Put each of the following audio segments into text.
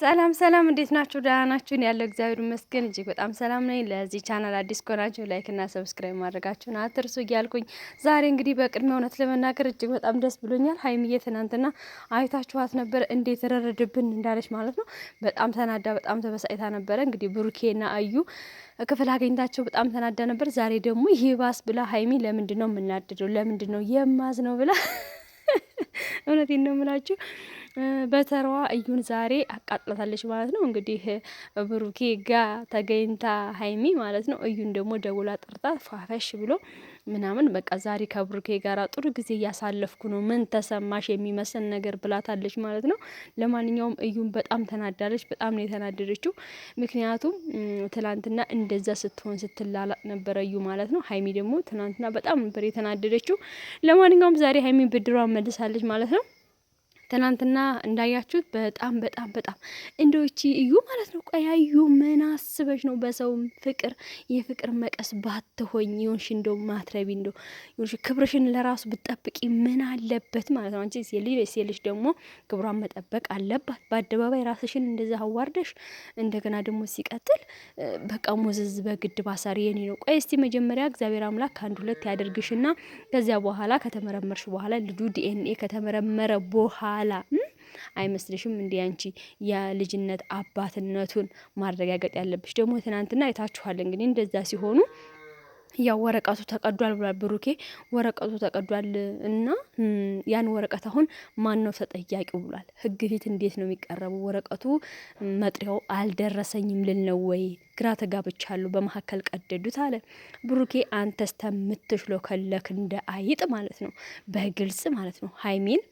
ሰላም ሰላም እንዴት ናችሁ? ደህና ናችሁ? ያለው እግዚአብሔር ይመስገን እጅግ በጣም ሰላም ነኝ። ለዚህ ቻናል አዲስ ከሆናችሁ ላይክ እና ሰብስክራይብ ማድረጋችሁን አትርሱ እያልኩኝ ዛሬ እንግዲህ በቅድሚያ እውነት ለመናገር እጅግ በጣም ደስ ብሎኛል። ሀይሚዬ ትናንትና አይታችኋት ነበር እንዴት ረረድብን እንዳለች ማለት ነው። በጣም ተናዳ በጣም ተበሳጭታ ነበረ። እንግዲህ ብሩኬና አዩ ክፍል አገኝታቸው በጣም ተናዳ ነበር። ዛሬ ደግሞ ይባስ ብላ ሀይሚ ለምንድን ነው የምናድደው? ለምንድን ነው የማዝ ነው ብላ እውነቴን ነው የምላችሁ በተራዋ እዩን ዛሬ አቃጥላታለች ማለት ነው። እንግዲህ ብሩኬ ጋ ተገኝታ ሀይሚ ማለት ነው እዩን ደግሞ ደውላ ጠርታ ፏፈሽ ብሎ ምናምን በቃ ዛሬ ከብሩኬ ጋር ጥሩ ጊዜ እያሳለፍኩ ነው፣ ምን ተሰማሽ የሚመስል ነገር ብላታለች ማለት ነው። ለማንኛውም እዩን በጣም ተናዳለች፣ በጣም ነው የተናደደችው። ምክንያቱም ትላንትና እንደዛ ስትሆን ስትላላጥ ነበረ እዩ ማለት ነው። ሀይሚ ደግሞ ትናንትና በጣም ነበር የተናደደችው። ለማንኛውም ዛሬ ሀይሚ ብድሯን መልሳለች ማለት ነው። ትናንትና እንዳያችሁት በጣም በጣም በጣም እንደውቺ እዩ ማለት ነው። ቆይ አዩ ምን አስበሽ ነው? በሰው ፍቅር የፍቅር መቀስ ባትሆኝ ይሁንሽ እንደው ማትረቢ እንደው ይሁንሽ ክብርሽን ለራሱ ብትጠብቂ ምን አለበት ማለት ነው። አንቺ ሴልሽ ደግሞ ክብሯን መጠበቅ አለባት። በአደባባይ ራስሽን እንደዛ አዋርደሽ እንደገና ደግሞ ሲቀጥል በቃ ሞዘዝ በግድ ባሳሪ የኔ ነው። ቆይ እስቲ መጀመሪያ እግዚአብሔር አምላክ አንድ ሁለት ያደርግሽና ከዚያ በኋላ ከተመረመርሽ በኋላ ልጁ ዲኤንኤ ከተመረመረ በኋላ አይመስልሽም? እንዴ አንቺ የልጅነት አባትነቱን ማረጋገጥ ያለብሽ። ደግሞ ትናንትና አይታችኋል እንግዲህ እንደዛ ሲሆኑ ያው ወረቀቱ ተቀዷል ብሏል ብሩኬ። ወረቀቱ ተቀዷል እና ያን ወረቀት አሁን ማን ነው ተጠያቂው ብሏል። ህግ ፊት እንዴት ነው የሚቀረበው? ወረቀቱ መጥሪያው አልደረሰኝም ልል ነው ወይ? ግራ ተጋብቻለሁ። በመሀከል ቀደዱት አለ ብሩኬ። አንተስ ተምትሽሎ ከለክ እንደ አይጥ ማለት ነው፣ በግልጽ ማለት ነው። ሀይሚን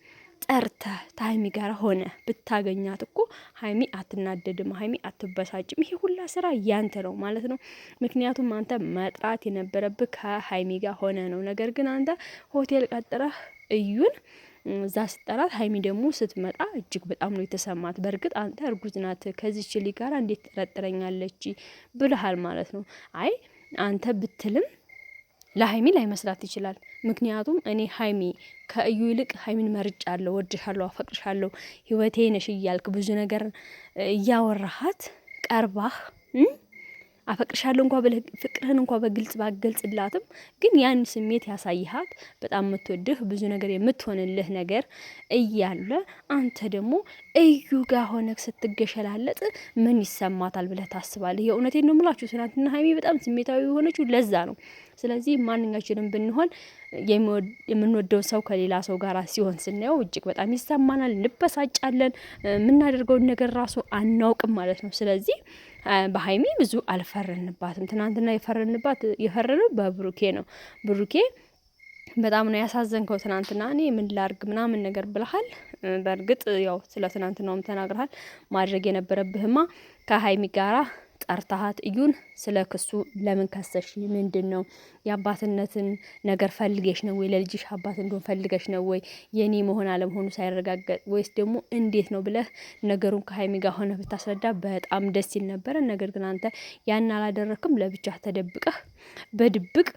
ጠርተ ታይሚ ጋር ሆነ ብታገኛት እኮ ሀይሚ አትናደድም፣ ሀይሚ አትበሳጭም። ይሄ ሁላ ስራ ያንተ ነው ማለት ነው። ምክንያቱም አንተ መጥራት የነበረብህ ከሀይሚ ጋር ሆነ ነው። ነገር ግን አንተ ሆቴል ቀጥረህ እዩን እዛ ስጠራት ሀይሚ ደግሞ ስትመጣ እጅግ በጣም ነው የተሰማት። በእርግጥ አንተ እርጉዝ ናት ከዚች ልጅ ጋር እንዴት ትጠረጥረኛለች ብለሃል ማለት ነው። አይ አንተ ብትልም ለሀይሚ ላይ መስራት ይችላል። ምክንያቱም እኔ ሀይሚ ከእዩ ይልቅ ሀይሚን መርጫለሁ፣ ወድሻለሁ፣ አፈቅርሻለሁ፣ ህይወቴ ነሽ እያልክ ብዙ ነገር እያወራሃት ቀርባህ አፈቅርሻለሁ እንኳ ብለህ ፍቅርህን እንኳ በግልጽ ባገልጽላትም ግን ያን ስሜት ያሳይሃት በጣም የምትወድህ ብዙ ነገር የምትሆንልህ ነገር እያለ አንተ ደግሞ እዩ ጋር ሆነህ ስትገሸላለጥ ምን ይሰማታል ብለህ ታስባለህ? የእውነቴን ነው የምላችሁ። ትናንትና ሀይሚ በጣም ስሜታዊ የሆነችው ለዛ ነው። ስለዚህ ማንኛችንም ብንሆን የምንወደው ሰው ከሌላ ሰው ጋር ሲሆን ስናየው እጅግ በጣም ይሰማናል፣ እንበሳጫለን፣ የምናደርገውን ነገር ራሱ አናውቅም ማለት ነው። ስለዚህ በሀይሚ ብዙ አልፈረንባትም። ትናንትና የፈረነው በብሩኬ ነው። ብሩኬ በጣም ነው ያሳዘንከው ትናንትና። እኔ ምን ላርግ ምናምን ነገር ብለሃል። በእርግጥ ያው ስለ ትናንትናውም ተናግረሃል። ማድረግ የነበረብህማ ከሀይሚ ጋራ ጠርታሃት እዩን ስለ ክሱ ለምን ከሰሽ? ምንድን ነው የአባትነትን ነገር ፈልገሽ ነው ወይ? ለልጅሽ አባት እንደሆን ፈልገሽ ነው ወይ? የኔ መሆን አለመሆኑ ሳይረጋገጥ ወይስ ደግሞ እንዴት ነው ብለህ ነገሩን ከሀይሚ ጋር ሆነ ብታስረዳ በጣም ደስ ይል ነበረ። ነገር ግን አንተ ያን አላደረክም። ለብቻ ተደብቀህ በድብቅ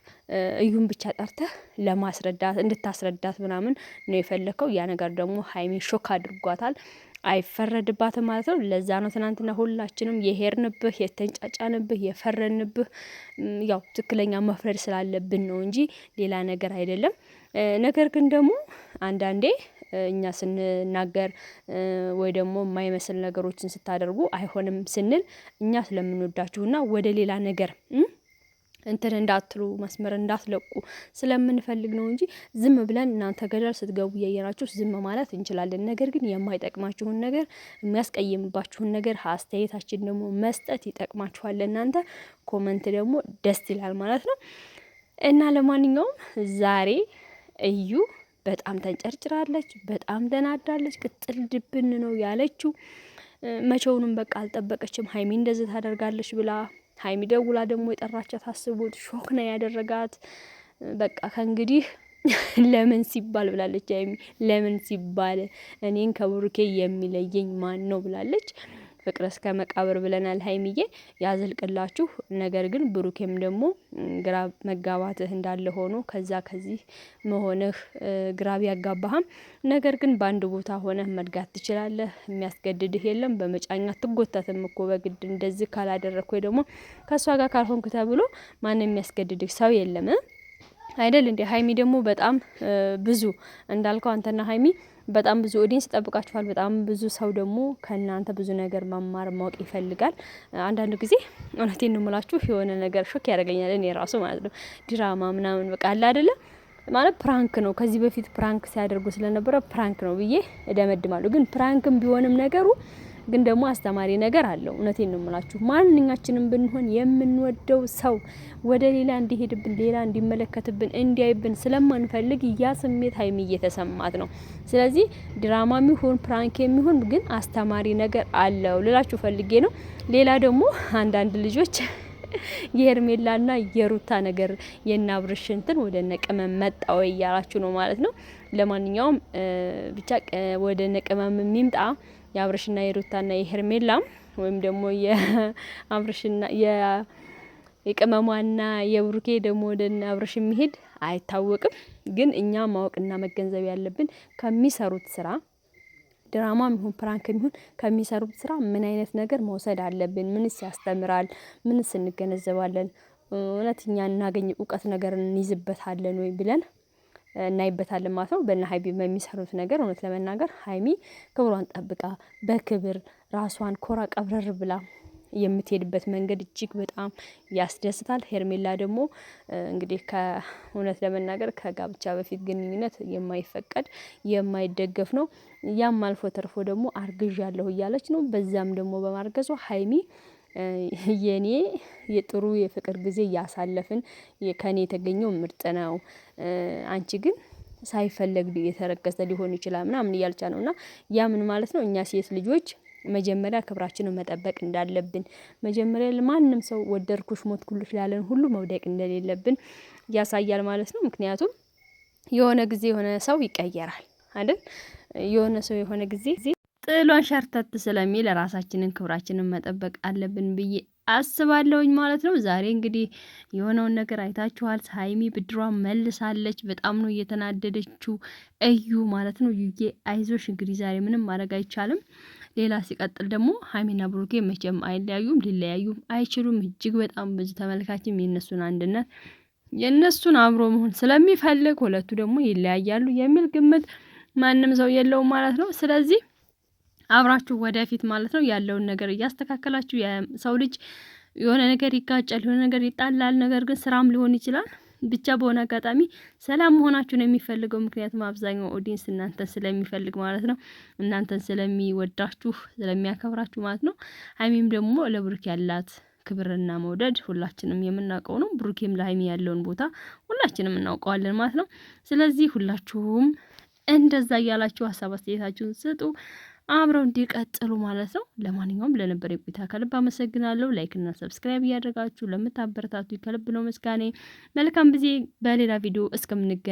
እዩን ብቻ ጠርተህ ለማስረዳት እንድታስረዳት ምናምን ነው የፈለከው። ያ ነገር ደግሞ ሀይሚ ሾክ አድርጓታል። አይፈረድባትም ማለት ነው። ለዛ ነው ትናንትና ሁላችንም የሄርንብህ የተንጫጫንብህ የፈረንብህ። ያው ትክክለኛ መፍረድ ስላለብን ነው እንጂ ሌላ ነገር አይደለም። ነገር ግን ደግሞ አንዳንዴ እኛ ስንናገር ወይ ደግሞ የማይመስል ነገሮችን ስታደርጉ አይሆንም ስንል እኛ ስለምንወዳችሁና ወደ ሌላ ነገር እንትን እንዳትሉ መስመር እንዳትለቁ ስለምንፈልግ ነው እንጂ ዝም ብለን እናንተ ገደል ስትገቡ እያየናችሁ ዝም ማለት እንችላለን። ነገር ግን የማይጠቅማችሁን ነገር የሚያስቀይምባችሁን ነገር አስተያየታችን ደግሞ መስጠት ይጠቅማችኋል። እናንተ ኮመንት ደግሞ ደስ ይላል ማለት ነው። እና ለማንኛውም ዛሬ እዩ በጣም ተንጨርጭራለች፣ በጣም ተናዳለች። ቅጥል ድብን ነው ያለችው። መቼውንም በቃ አልጠበቀችም ሀይሚ እንደዚህ ታደርጋለች ብላ። ሀይሚ ደውላ ደግሞ የጠራቻት አስቡት፣ ሾክ ነው ያደረጋት። በቃ ከእንግዲህ ለምን ሲባል ብላለች ሀይሚ። ለምን ሲባል እኔን ከብሩኬ የሚለየኝ ማን ነው ብላለች። ፍቅር እስከ መቃብር ብለናል። ሀይሚዬ ያዝልቅላችሁ። ነገር ግን ብሩኬም ደግሞ ግራ መጋባትህ እንዳለ ሆኖ ከዚህ መሆንህ ግራ ቢያጋባህም ነገር ግን በአንድ ቦታ ሆነህ መድጋት ትችላለህ። የሚያስገድድህ የለም። በመጫኛ ትጎተትም እኮ በግድ እንደዚህ ካላደረክ ወይ ደግሞ ከእሷ ጋር ካልሆንክ ተብሎ ማንም የሚያስገድድህ ሰው የለም አይደል እንዴ? ሀይሚ ደግሞ በጣም ብዙ እንዳልከው አንተና ሀይሚ በጣም ብዙ ኦዲየንስ ይጠብቃችኋል። በጣም ብዙ ሰው ደግሞ ከእናንተ ብዙ ነገር መማር ማወቅ ይፈልጋል። አንዳንድ ጊዜ እውነቴን ነው የምላችሁ የሆነ ነገር ሾክ ያደርገኛል እኔ ራሱ ማለት ነው። ድራማ ምናምን በቃ አለ አይደለ ማለት ፕራንክ ነው። ከዚህ በፊት ፕራንክ ሲያደርጉ ስለነበረ ፕራንክ ነው ብዬ እደመድማለሁ። ግን ፕራንክም ቢሆንም ነገሩ ግን ደግሞ አስተማሪ ነገር አለው። እውነቴን ነው የምላችሁ ማንኛችንም ብንሆን የምንወደው ሰው ወደ ሌላ እንዲሄድብን፣ ሌላ እንዲመለከትብን፣ እንዲያይብን ስለማንፈልግ ያ ስሜት ሀይሚ እየተሰማት ነው። ስለዚህ ድራማም ይሁን ፕራንክ የሚሆን ግን አስተማሪ ነገር አለው ልላችሁ ፈልጌ ነው። ሌላ ደግሞ አንዳንድ ልጆች የሄርሜላና የሩታ ነገር የናብርሽ እንትን ወደ ነቀመም መጣ ወይ እያላችሁ ነው ማለት ነው። ለማንኛውም ብቻ ወደ ነቀመም የሚምጣ የአብርሽና የሩታና የሄርሜላ ወይም ደግሞ የአብርሽና የቅመሟና የብሩኬ ደግሞ ወደ አብርሽ የሚሄድ አይታወቅም። ግን እኛ ማወቅና መገንዘብ ያለብን ከሚሰሩት ስራ ድራማም ይሁን ፕራንክም ይሁን ከሚሰሩት ስራ ምን አይነት ነገር መውሰድ አለብን? ምንስ ያስተምራል? ምንስ እንገነዘባለን? እውነተኛ እናገኝ እውቀት ነገር እንይዝበታለን ወይ ብለን እናይበታለን ማለት ነው። በእነ ሀይሚ በሚሰሩት ነገር እውነት ለመናገር ሀይሚ ክብሯን ጠብቃ በክብር ራሷን ኮራ ቀብረር ብላ የምትሄድበት መንገድ እጅግ በጣም ያስደስታል። ሄርሜላ ደግሞ እንግዲህ ከእውነት ለመናገር ከጋብቻ በፊት ግንኙነት የማይፈቀድ የማይደገፍ ነው። ያም አልፎ ተርፎ ደግሞ አርግዣለሁ እያለች ነው። በዛም ደግሞ በማርገዟ ሀይሚ የኔ የጥሩ የፍቅር ጊዜ እያሳለፍን ከኔ የተገኘው ምርጥ ነው፣ አንቺ ግን ሳይፈለግ የተረገዘ ሊሆን ይችላል ምናምን እያልቻ ነው። እና ያ ምን ማለት ነው? እኛ ሴት ልጆች መጀመሪያ ክብራችንን መጠበቅ እንዳለብን፣ መጀመሪያ ለማንም ሰው ወደድኩሽ ሞትኩልሽ ላለን ሁሉ መውደቅ እንደሌለብን ያሳያል ማለት ነው። ምክንያቱም የሆነ ጊዜ የሆነ ሰው ይቀየራል አይደል? የሆነ ሰው የሆነ ጊዜ ጥሏን ሸርተት ስለሚል ራሳችንን ክብራችንን መጠበቅ አለብን ብዬ አስባለሁኝ ማለት ነው። ዛሬ እንግዲህ የሆነውን ነገር አይታችኋል። ሀይሚ ብድሯን መልሳለች። በጣም ነው እየተናደደችው እዩ ማለት ነው። ዩዬ አይዞሽ፣ እንግዲህ ዛሬ ምንም ማድረግ አይቻልም። ሌላ ሲቀጥል ደግሞ ሀይሚና ብሩኬ መቼም አይለያዩም፣ ሊለያዩም አይችሉም። እጅግ በጣም ብዙ ተመልካችም የእነሱን አንድነት የእነሱን አብሮ መሆን ስለሚፈልግ ሁለቱ ደግሞ ይለያያሉ የሚል ግምት ማንም ሰው የለውም ማለት ነው። ስለዚህ አብራችሁ ወደፊት ማለት ነው ያለውን ነገር እያስተካከላችሁ፣ የሰው ልጅ የሆነ ነገር ይጋጫል፣ የሆነ ነገር ይጣላል። ነገር ግን ስራም ሊሆን ይችላል። ብቻ በሆነ አጋጣሚ ሰላም መሆናችሁ ነው የሚፈልገው። ምክንያቱም አብዛኛው ኦዲየንስ እናንተን ስለሚፈልግ ማለት ነው፣ እናንተን ስለሚወዳችሁ ስለሚያከብራችሁ ማለት ነው። ሀይሚም ደግሞ ለብሩክ ያላት ክብርና መውደድ ሁላችንም የምናውቀው ነው። ብሩኬም ለሀይሚ ያለውን ቦታ ሁላችንም እናውቀዋለን ማለት ነው። ስለዚህ ሁላችሁም እንደዛ እያላችሁ ሀሳብ አስተያየታችሁን ስጡ፣ አብረው እንዲቀጥሉ ማለት ነው። ለማንኛውም ለነበረ ቆይታ ከልብ አመሰግናለሁ። ላይክ እና ሰብስክራይብ እያደረጋችሁ ለምታበረታቱ ከልብ ነው ምስጋኔ። መልካም ጊዜ። በሌላ ቪዲዮ እስከምንገናኝ